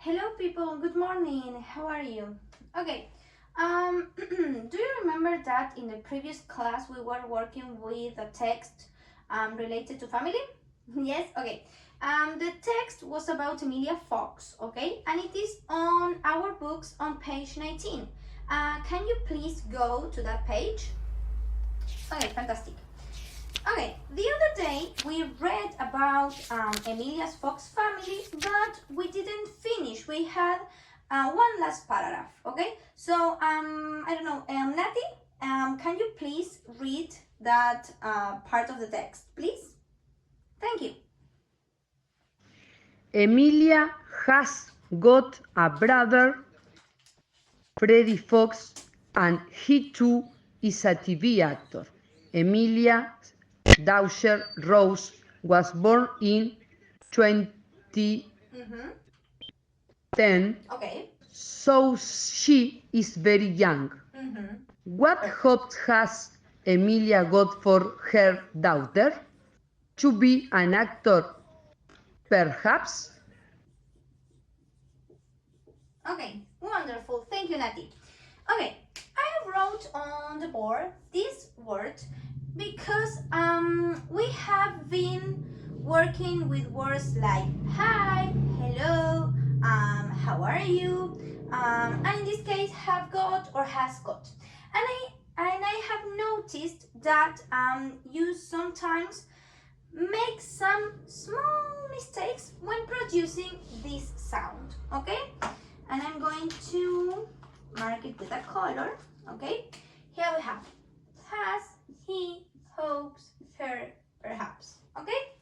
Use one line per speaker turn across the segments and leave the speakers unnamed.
Hello people, good morning, how are you? Okay, do you remember that in the previous class we were working with a text related to family? Yes, okay. The text was about Emilia Fox, okay? And it is on our books on page 19. Can you please go to that page? Okay, fantastic. Okay, the other day we read about Emilia's Fox family, but we didn't finish. We had one last paragraph, okay? So, I don't know, Nati, can you please read that part of the text, please? Thank you.
Emilia has got a brother, Freddie Fox, and he too is a TV actor. Emilia's daughter Rose was born in 2010,
Okay.
so she is very young. What hopes has Emilia got for her daughter? To be an actor, perhaps?
Okay, wonderful. Thank you, Nati. Okay, I wrote on the board this word because we have been working with words like hi, hello, how are you, and in this case have got or has got. And I have noticed that you sometimes make some small mistakes when producing this sound, okay? And I'm going to mark it with a color, okay? Here we have has, he, hopes, her, perhaps, okay?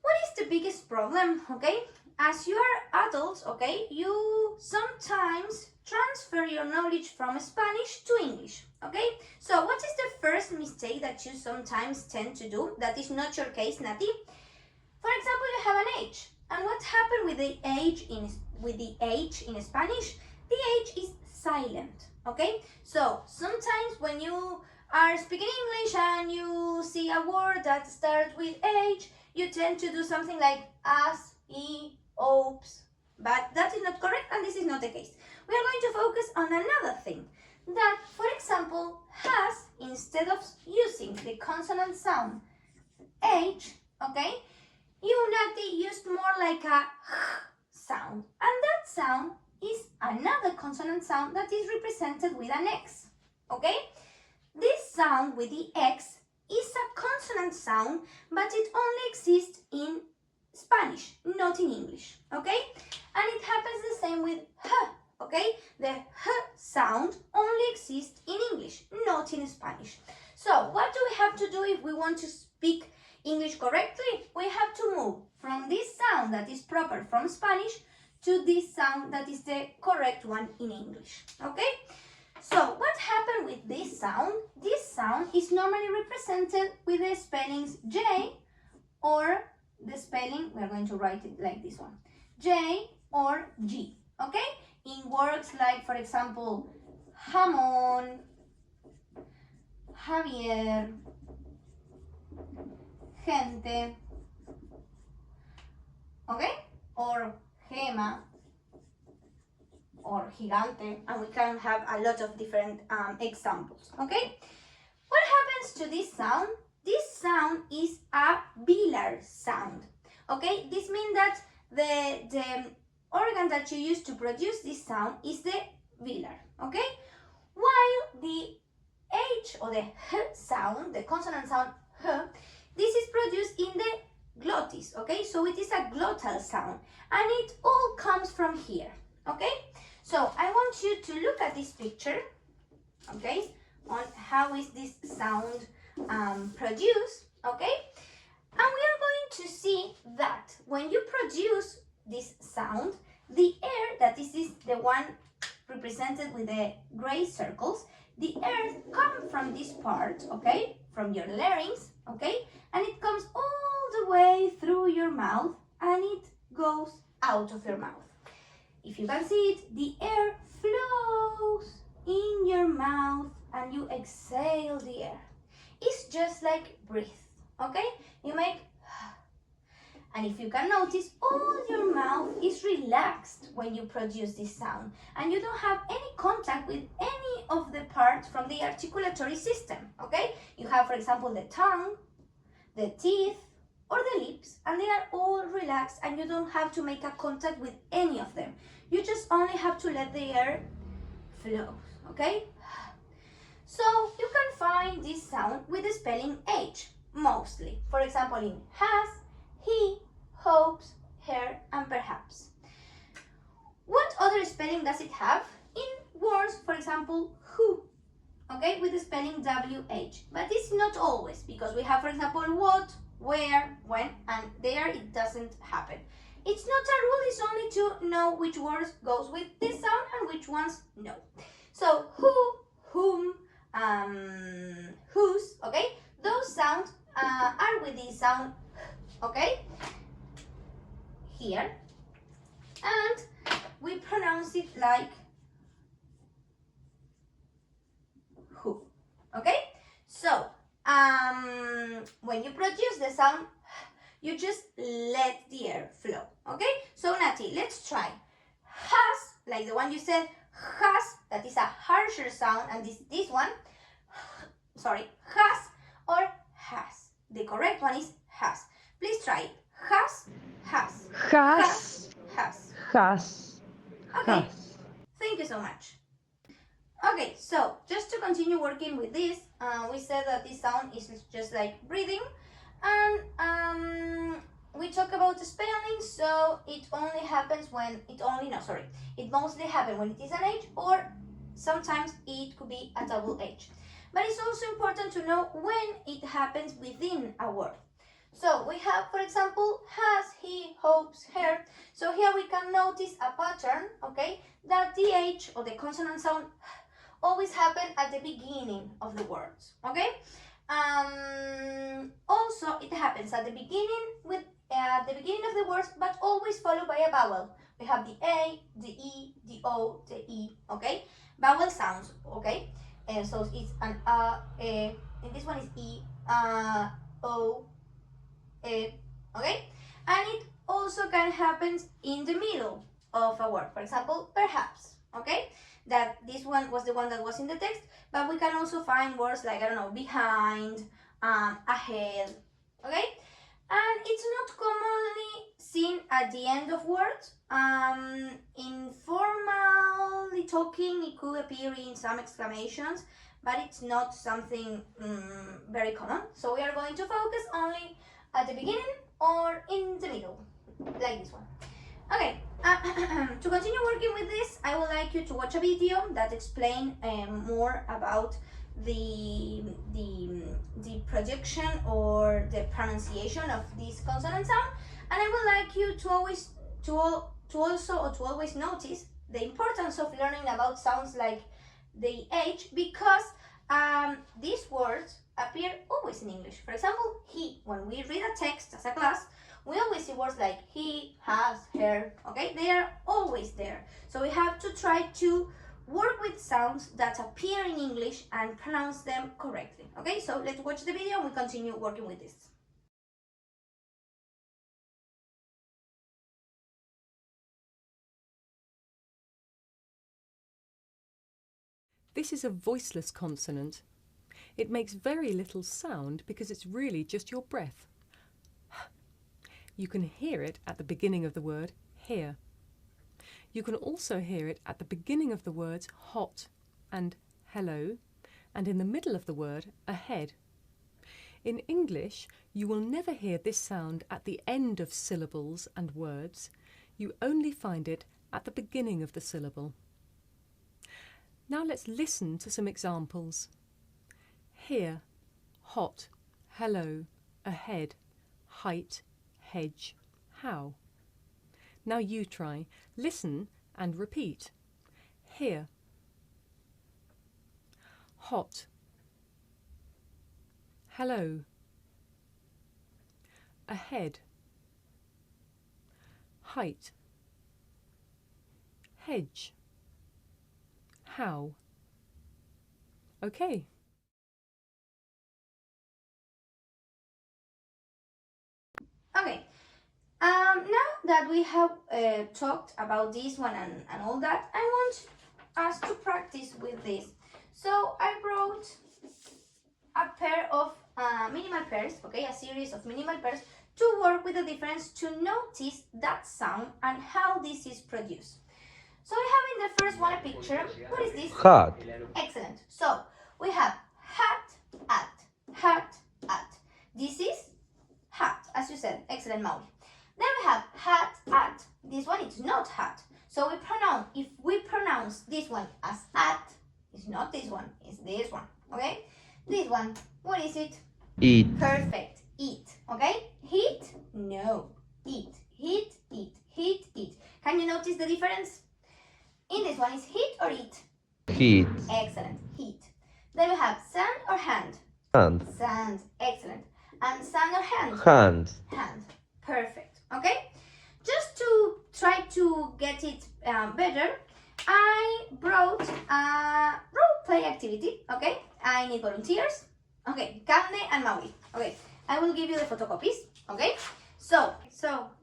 What is the biggest problem, okay? As you are adults, okay, you sometimes transfer your knowledge from Spanish to English, okay? So what is the first mistake that you sometimes tend to do that is not your case, Nati? For example, you have an age. And what happened with the age in Spanish? The age is silent, okay? So sometimes when you are speaking English and you see a word that starts with age, you tend to do something like as, oops, but that is not correct and this is not the case. We are going to focus on another thing, that, for example, has, instead of using the consonant sound H, okay, you, Nati, used more like a sound, and that sound is another consonant sound that is represented with an X, okay? This sound with the X is a consonant sound, but it only exists in Spanish, not in English, okay? And it happens the same with H, okay? The H sound only exists in English, not in Spanish. So, what do we have to do if we want to speak English correctly? We have to move from this sound that is proper from Spanish to this sound that is the correct one in English, okay? So, what happened with this sound? This sound is normally represented with the spellings J or the spelling, we are going to write it like this one, J or G, okay? In words like, for example, jamón, Javier, gente, okay? Or gema, or gigante, and we can have a lot of different examples, okay? What happens to this sound? This sound is a velar sound, okay? This means that the organ that you use to produce this sound is the velar, okay? While the H or the H sound, the consonant sound H, this is produced in the glottis, okay? So it is a glottal sound, and it all comes from here, okay? So I want you to look at this picture, okay, on how is this sound produced, okay? And we are going to see that when you produce this sound, the air, that is the one represented with the gray circles, the air comes from this part, okay, from your larynx, okay, and it comes all the way through your mouth and it goes out of your mouth. If you can see it, the air flows in your mouth and you exhale the air. It's just like breathe, okay? You make And if you can notice, all your mouth is relaxed when you produce this sound, and you don't have any contact with any of the parts from the articulatory system, okay? You have, for example, the tongue, the teeth, or the lips, and they are all relaxed, and you don't have to make a contact with any of them. You just only have to let the air flow, okay? So you can find this sound with the spelling H, mostly. For example, in has, he, hopes, her, and perhaps. What other spelling does it have? In words, for example, who, okay, with the spelling WH. But it's not always, because we have, for example, what, where, when, and there it doesn't happen. It's not a rule, it's only to know which words goes with this sound and which ones no. So who, whom, whose, okay? Those sounds are with this sound, okay? Here. And we pronounce it like who, okay? So, when you produce the sound, you just let the air flow, okay? So, Nati, let's try. Has, like the one you said, has, that is a harsher sound, and this one, sorry, has or has. The correct one is has. Please try it. Has, has.
Has.
Has.
Has.
Okay,
Has.
thank you so much. Okay, so just to continue working with this, we said that this sound is just like breathing, and we talk about the spelling, so it only happens when, it mostly happens when it is an H, or sometimes it could be a double H. But it's also important to know when it happens within a word. So we have, for example, has, he, hopes, her. So here we can notice a pattern, okay, that the H or the consonant sound always happen at the beginning of the words, okay? Also, it happens at the beginning with the beginning of the words, but always followed by a vowel. We have the A, the E, the O, the E, okay? Vowel sounds, okay? And so it's an and this one is E, O, E, okay? And it also can happen in the middle of a word. For example, perhaps, okay? That this one was the one that was in the text, but we can also find words like, I don't know, behind, ahead, okay? And it's not commonly seen at the end of words. Informally talking, it could appear in some exclamations, but it's not something very common. So we are going to focus only at the beginning or in the middle, like this one. Okay, to continue working with this, I would like you to watch a video that explains more about the projection or the pronunciation of this consonant sound, and I would like you to always notice the importance of learning about sounds like the H, because these words appear always in English. For example, he, when we read a text as a class, we always see words like he, has, her, okay? They are always there. So we have to try to work with sounds that appear in English and pronounce them correctly, okay? So let's watch the video and we continue working with this.
This is a voiceless consonant. It makes very little sound because it's really just your breath. You can hear it at the beginning of the word here. You can also hear it at the beginning of the words hot and hello, and in the middle of the word ahead. In English, you will never hear this sound at the end of syllables and words. You only find it at the beginning of the syllable. Now let's listen to some examples. Here, hot, hello, ahead, height, hedge, how. Now you try. Listen and repeat. Here, hot, hello, ahead, height, hedge, how. Okay.
Okay, Now that we have talked about this one and all that, I want us to practice with this. So I brought a pair of minimal pairs, okay, a series of minimal pairs to work with the difference, to notice that sound and how this is produced. So we have in the first one a picture. What is this?
Hat.
Excellent. So we have hat, at. This is hat, as you said. Excellent, Maui. Then we have hat, at. This one is not hat. So if we pronounce this one as at, it's not this one, it's this one, okay? This one, what is it?
Eat.
Perfect, eat, okay? Heat, no, eat, heat, eat. Can you notice the difference? In this one is heat or eat?
Heat.
Excellent, heat. Then we have sand or hand?
Hand.
Sand, excellent. And sand or hand?
Hand.
Hand, perfect, okay? Just to try to get it better, I brought a role play activity, okay? I need volunteers. Okay, Kande and Maui. Okay, I will give you the photocopies, okay? So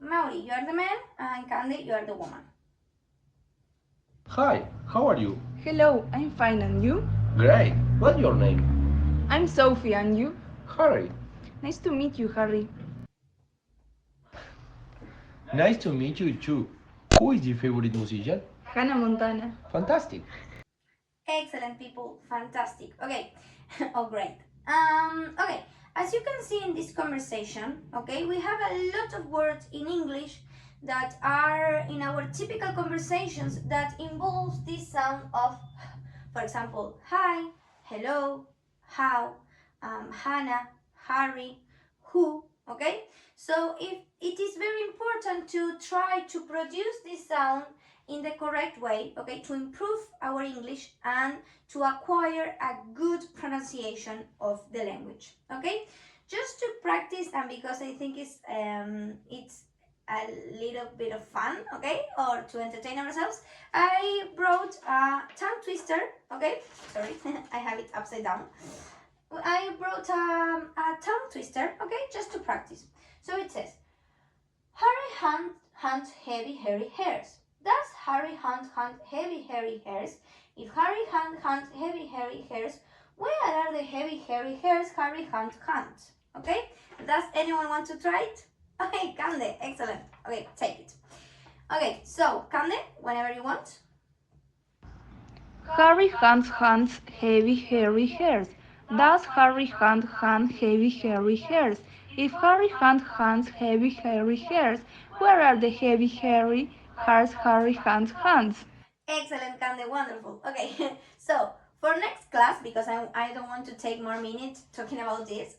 Maui, you are the man, and Kande, you are the woman.
Hi, how are you?
Hello, I'm fine, and you?
Great. What's your name?
I'm Sophie, and you?
Harry.
Nice to meet you, Harry.
Nice to meet you too. Who is your favorite musician?
Hannah Montana.
Fantastic.
Excellent, people, fantastic. Okay, oh great. Okay, as you can see in this conversation, okay, we have a lot of words in English that are in our typical conversations that involves this sound of, for example, hi, hello, how, Hannah, Harry, who, okay? So it is very important to try to produce this sound in the correct way, okay, to improve our English and to acquire a good pronunciation of the language, okay? Just to practice, and because I think it's a little bit of fun, okay, or to entertain ourselves, I brought a tongue twister, okay, sorry, I have it upside down. I brought a tongue twister, okay, just to practice. So it says, Harry hunts heavy hairy hairs. Does Harry hunt heavy hairy hairs? If Harry hunts heavy hairy hairs, where are the heavy hairy hairs Harry hunts? Okay, does anyone want to try it? Okay, Kande, excellent. Okay, take it. Okay, so Kande, whenever you want.
Harry hunts heavy hairy hairs. Does Harry hunt heavy hairy hairs? If Harry hunts heavy hairy hairs, where are the heavy hairy hairs Harry hunts?
Excellent, Kande, wonderful. Okay, so for next class, because I don't want to take more minutes talking about this,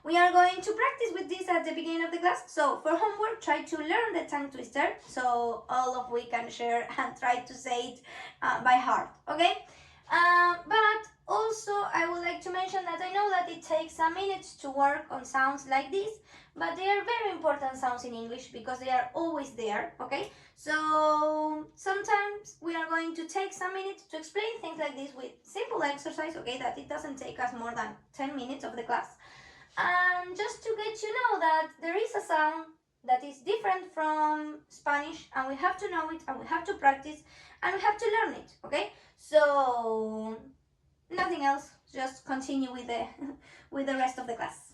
we are going to practice with this at the beginning of the class. So for homework, try to learn the tongue twister so all of we can share and try to say it by heart, okay? But also I would like to mention that I know that it takes some minutes to work on sounds like this, but they are very important sounds in English because they are always there, okay? So sometimes we are going to take some minutes to explain things like this with simple exercise, okay, that it doesn't take us more than 10 minutes of the class. And just to get you know that there is a sound that is different from Spanish, and we have to know it, and we have to practice, and we have to learn it, okay? So nothing else, just continue with the with the rest of the class.